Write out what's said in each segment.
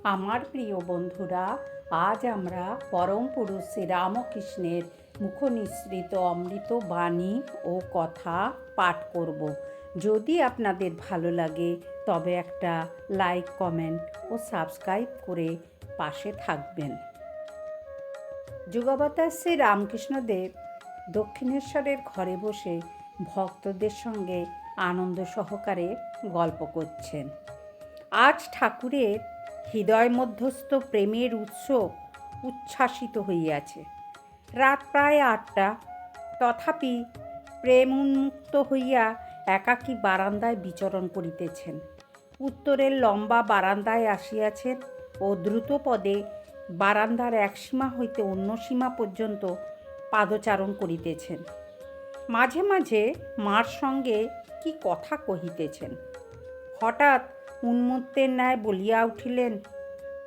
আমার প্রিয় বন্ধুরা, আজ আমরা পরম পুরুষ শ্রীরামকৃষ্ণের মুখনিঃসৃত অমৃত বাণী ও কথা পাঠ করব। যদি আপনাদের ভালো লাগে তবে একটা লাইক, কমেন্ট ও সাবস্ক্রাইব করে পাশে থাকবেন। যুগাবতার শ্রী রামকৃষ্ণদেব দক্ষিণেশ্বরের ঘরে বসে ভক্তদের সঙ্গে আনন্দ সহকারে গল্প করছেন। আজ ঠাকুরের হৃদয় মধ্যস্থ প্রেমের উৎস উচ্ছ্বাসিত হইয়াছে। রাত প্রায় 8টা, তথাপি প্রেম উন্মুক্ত হইয়া একাকী বারান্দায় বিচরণ করিতেছেন। উত্তরের লম্বা বারান্দায় আসিয়াছেন ও দ্রুত পদে বারান্দার এক সীমা হইতে অন্য সীমা পর্যন্ত পাদচারণ করিতেছেন। মাঝে মাঝে মার সঙ্গে কি কথা কহিতেছেন। হঠাৎ উন্মত্তের ন্যায় বলিয়া উঠিলেন,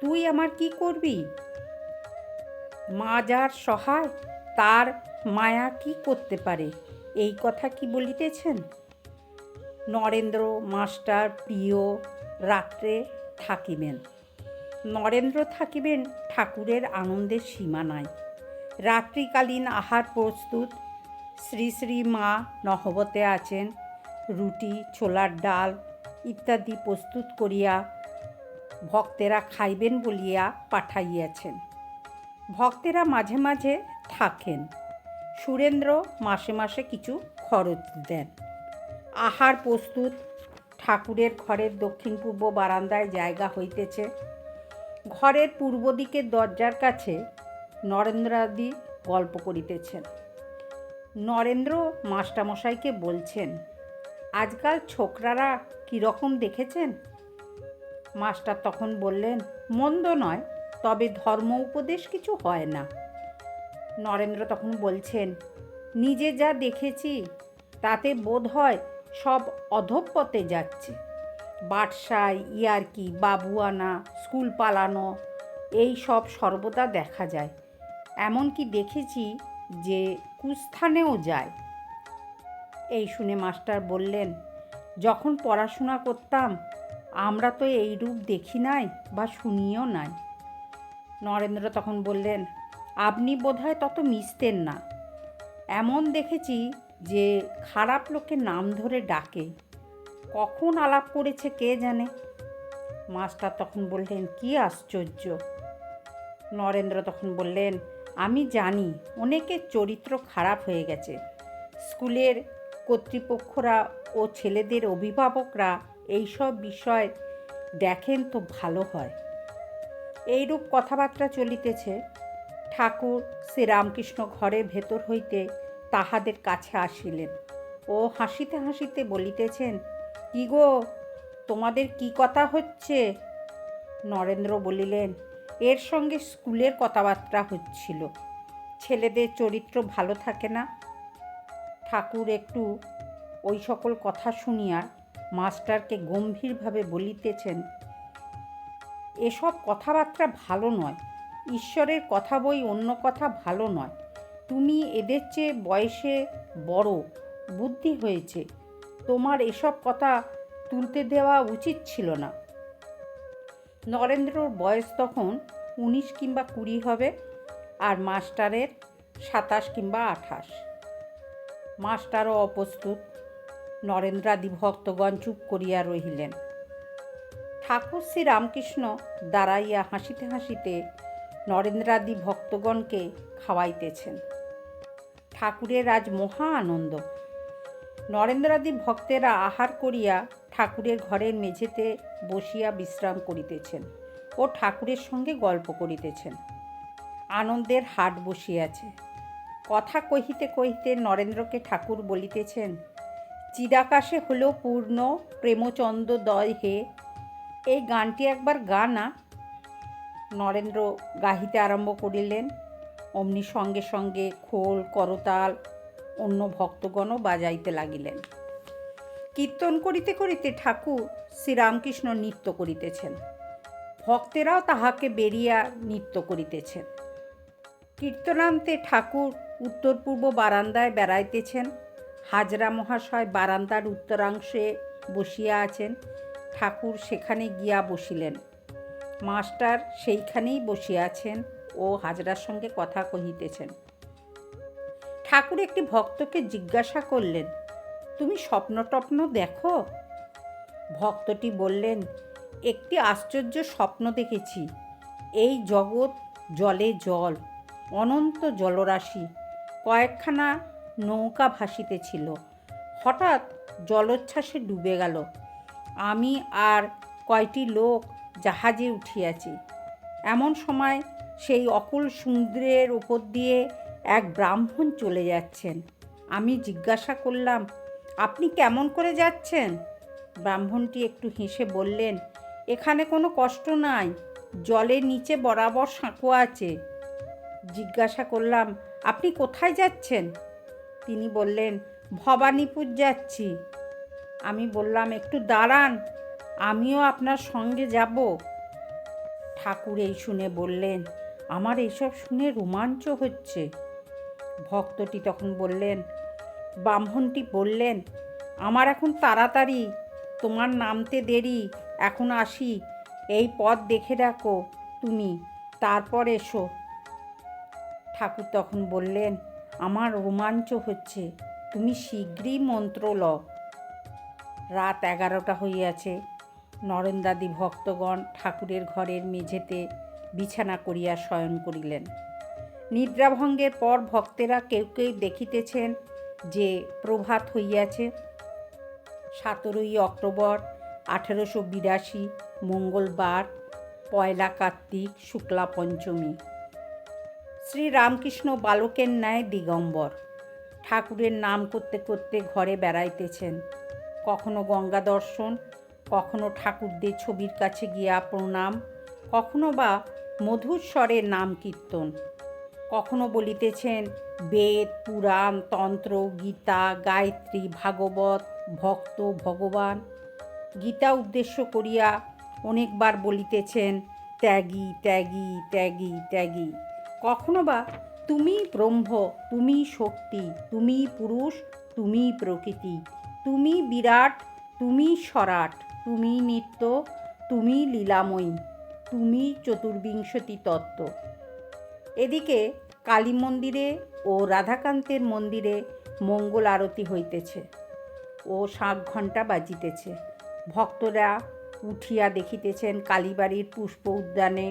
তুই আমার কি করবি? মা যার সহায় তার মায়া কি করতে পারে, এই কথা কি বলিতেছেন? নরেন্দ্র মাস্টার প্রিয় রাত্রে থাকিবেন। নরেন্দ্র থাকিবেন, ঠাকুরের আনন্দের সীমা নাই। রাত্রিকালীন আহার প্রস্তুত। শ্রী শ্রী মা নহবতে আছেন। রুটি, ছোলার ডাল ইত্যাদি প্রস্তুত করিয়া ভক্তেরা খাইবেন বলিয়া পাঠাইয়াছেন। ভক্তেরা মাঝে মাঝে থাকেন। সুরেন্দ্র মাসে মাসে কিছু খরচ দেন। আহার প্রস্তুত। ঠাকুরের ঘরের দক্ষিণ পূর্ব বারান্দায় জায়গা হইতেছে। ঘরের পূর্ব দিকের দরজার কাছে নরেন্দ্রাদি গল্প করিতেছেন। নরেন্দ্র মাস্টারমশাইকে বলছেন, আজকাল ছোকরারা কীরকম দেখেছেন? মাস্টার তখন বললেন, মন্দ নয়, তবে ধর্ম উপদেশ কিছু হয় না। নরেন্দ্র তখন বলছেন, নিজে যা দেখেছি তাতে বোধ হয় সব অধঃপথে যাচ্ছে। বাটসাই, ইয়ার্কি, বাবুয়ানা, স্কুল পালানো এই সব সর্বদা দেখা যায়। এমনকি দেখেছি যে কুস্থানেও যায়। এই শুনে মাস্টার বললেন, যখন পড়াশোনা করতাম আমরা তো এই রূপ দেখি নাই বা শুনিও নাই। নরেন্দ্র তখন বললেন, আপনি বোধহয় তত মিশতেন না। এমন দেখেছি যে খারাপ লোকের নাম ধরে ডাকে, কখন আলাপ করেছে কে জানে। মাস্টার তখন বললেন, কি আশ্চর্য। নরেন্দ্র তখন বললেন, আমি জানি অনেকের চরিত্র খারাপ হয়ে গেছে। স্কুলের কর্তৃপক্ষরা ও ছেলেদের অভিভাবকরা এইসব বিষয় দেখেন তো ভালো হয়। এইরূপ কথাবার্তা চলিতেছে। ঠাকুর শ্রীরামকৃষ্ণ ঘরের ভেতর হইতে তাহাদের কাছে আসিলেন ও হাসিতে হাসিতে বলিতেছেন, কি গো, তোমাদের কি কথা হচ্ছে? নরেন্দ্র বলিলেন, এর সঙ্গে স্কুলের কথাবার্তা হচ্ছিল। ছেলেদের চরিত্র ভালো থাকে না। ঠাকুর একটু ওই সকল কথা শুনিয়া মাস্টারকে গম্ভীরভাবে বলিতেছেন, এসব কথাবার্তা ভালো নয়। ঈশ্বরের কথা বই অন্য কথা ভালো নয়। তুমি এদের চেয়ে বয়সে বড়, বুদ্ধি হয়েছে, তোমার এসব কথা তুলতে দেওয়া উচিত ছিল না। নরেন্দ্রর বয়স তখন 19 কিংবা 20 হবে, আর মাস্টারের 27 কিংবা 28। মাস্টারও অপ্রস্তুত। নরেন্দ্রাদি ভক্তগণ চুপ করিয়া রহিলেন। ঠাকুর শ্রী রামকৃষ্ণ দাঁড়াইয়া হাসিতে হাসিতে নরেন্দ্রাদি ভক্তগণকে খাওয়াইতেছেন। ঠাকুরের আজ মহা আনন্দ। নরেন্দ্রাদি ভক্তেরা আহার করিয়া ঠাকুরের ঘরের মেঝেতে বসিয়া বিশ্রাম করিতেছেন ও ঠাকুরের সঙ্গে গল্প করিতেছেন। আনন্দের হাট বসিয়াছে। কথা কহিতে কহিতে নরেন্দ্রকে ঠাকুর বলিতেছেন, চিদাকাশে হলো পূর্ণ প্রেমচন্দ্রোদয় হে, এই গানটি একবার গা না। নরেন্দ্র গাহিতে আরম্ভ করিলেন। অমনি সঙ্গে সঙ্গে খোল, করতাল অন্য ভক্তগণও বাজাইতে লাগিলেন। কীর্তন করিতে করিতে ঠাকুর শ্রীরামকৃষ্ণ নৃত্য করিতেছেন। ভক্তেরাও তাহাকে বেরিয়া নৃত্য করিতেছেন। কীর্তনান্তে ঠাকুর উত্তর পূর্ব বারান্দায় বেড়াইতেছেন। হাজরা মহাশয় বারান্দার উত্তরাংশে বসিয়া আছেন। ঠাকুর সেখানে গিয়া বসিলেন। মাস্টার সেইখানেই বসিয়া আছেন ও হাজরার সঙ্গে কথা কহিতেছেন। ঠাকুর একটি ভক্তকে জিজ্ঞাসা করলেন, তুমি স্বপ্ন টপ্ন দেখো? ভক্তটি বললেন, একটি আশ্চর্য স্বপ্ন দেখেছি। এই জগৎ জলে জল, অনন্ত জলরাশি, কয়েকখানা নৌকা ভাসিতেছিল। হঠাৎ জলোচ্ছ্বাসে ডুবে গেল। আমি আর কয়টি লোক জাহাজে উঠিয়াছি। এমন সময় সেই অকুল সমুদ্রের উপর দিয়ে এক ব্রাহ্মণ চলে যাচ্ছেন। আমি জিজ্ঞাসা করলাম, আপনি কেমন করে যাচ্ছেন? ব্রাহ্মণটি একটু হেসে বললেন, এখানে কোনো কষ্ট নাই, জলের নিচে বরাবর সাঁকো আছে। জিজ্ঞাসা করলাম, আপনি কোথায় যাচ্ছেন? তিনি বললেন, ভবানীপুর যাচ্ছি। আমি বললাম, একটু দাঁড়ান, আমিও আপনার সঙ্গে যাব। ঠাকুর এই শুনে বললেন, আমার এইসব শুনে রোমাঞ্চ হচ্ছে। ভক্তটি তখন বললেন, ব্রাহ্মণটি বললেন, আমার এখন তাড়াতাড়ি, তোমার নামতে দেরি, এখন আসি, এই পথ দেখে রাখো তুমি, তারপর এসো। ঠাকুর তখন বললেন, আমার রোমাঞ্চ হচ্ছে, তুমি শীঘ্রই মন্ত্র লও। রাত 11টা হইয়াছে। নরেন্দ্রাদি ভক্তগণ ঠাকুরের ঘরের মেঝেতে বিছানা করিয়া শয়ন করিলেন। নিদ্রাভঙ্গের পর ভক্তেরা কেউ কেউ দেখিতেছেন যে প্রভাত হইয়াছে। 17ই অক্টোবর 1882, মঙ্গলবার, পয়লা কার্তিক, শুক্লা পঞ্চমী। শ্রীরামকৃষ্ণ বালকের ন্যায় দিগম্বর ঠাকুরের নাম করতে করতে ঘরে বেড়াইতেছেন। কখনো গঙ্গা দর্শন, কখনো ঠাকুরদের ছবির কাছে গিয়া প্রণাম, কখনো বা মধুর স্বরে নাম কীর্তন। কখনো বলিতেছেন বেদ, পুরাণ, তন্ত্র, গীতা, গায়ত্রী, ভাগবত, ভক্ত, ভগবান। গীতা উদ্দেশ্য করিয়া অনেকবার বলিতেছেন ত্যাগী, ত্যাগী, ত্যাগী, ত্যাগী। কখনো বা তুমি ব্রহ্ম, তুমি শক্তি, তুমি পুরুষ, তুমি প্রকৃতি, তুমি বিরাট, তুমি সরাট, তুমি নিত্য, তুমি লীলাময়ী, তুমি চতুর্বিংশতি তত্ত্ব। এদিকে কালী মন্দিরে ও রাধাকান্তের মন্দিরে মঙ্গল আরতি হইতেছে ও শাঁখ ঘণ্টা বাজিতেছে। ভক্তরা উঠিয়া দেখিতেছেন কালীবাড়ির পুষ্প উদ্যানে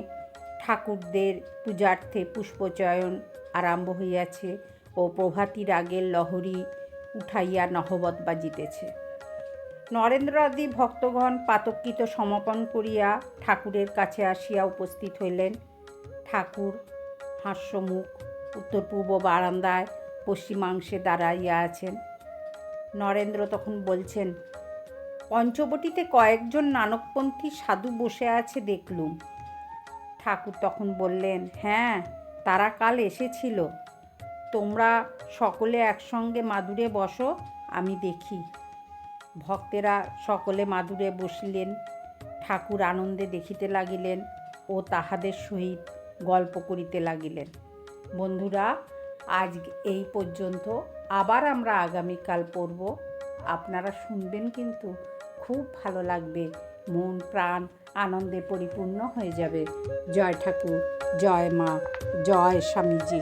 ঠাকুরদের পূজার্থে পুষ্পচয়ন আরম্ভ হইয়াছে ও প্রভাতী রাগের লহরী উঠাইয়া নহবত বাজিতেছে। নরেন্দ্রাদি ভক্তগণ পাতকৃত সমাপন করিয়া ঠাকুরের কাছে আসিয়া উপস্থিত হইলেন। ঠাকুর হাস্যমুখ উত্তর পূর্ব বারান্দায় পশ্চিমাংশে দাঁড়াইয়া আছেন। নরেন্দ্র তখন বলছেন, পঞ্চবটিতে কয়েকজন নানকপন্থী সাধু বসে আছে দেখলুম। ঠাকুর তখন বললেন, হ্যাঁ, তারা কাল এসেছিল। তোমরা সকলে একসঙ্গে মাদুরে বসো, আমি দেখি। ভক্তেরা সকলে মাদুরে বসিলেন। ঠাকুর আনন্দে দেখিতে লাগিলেন ও তাহাদের সহিত গল্প করিতে লাগিলেন। বন্ধুরা, আজ এই পর্যন্ত। আবার আমরা আগামীকাল পড়ব। আপনারা শুনবেন, কিন্তু খুব ভালো লাগবে, মন প্রাণ আনন্দে পরিপূর্ণ হয়ে যাবে। জয় ঠাকুর, জয় মা, জয় স্বামীজি।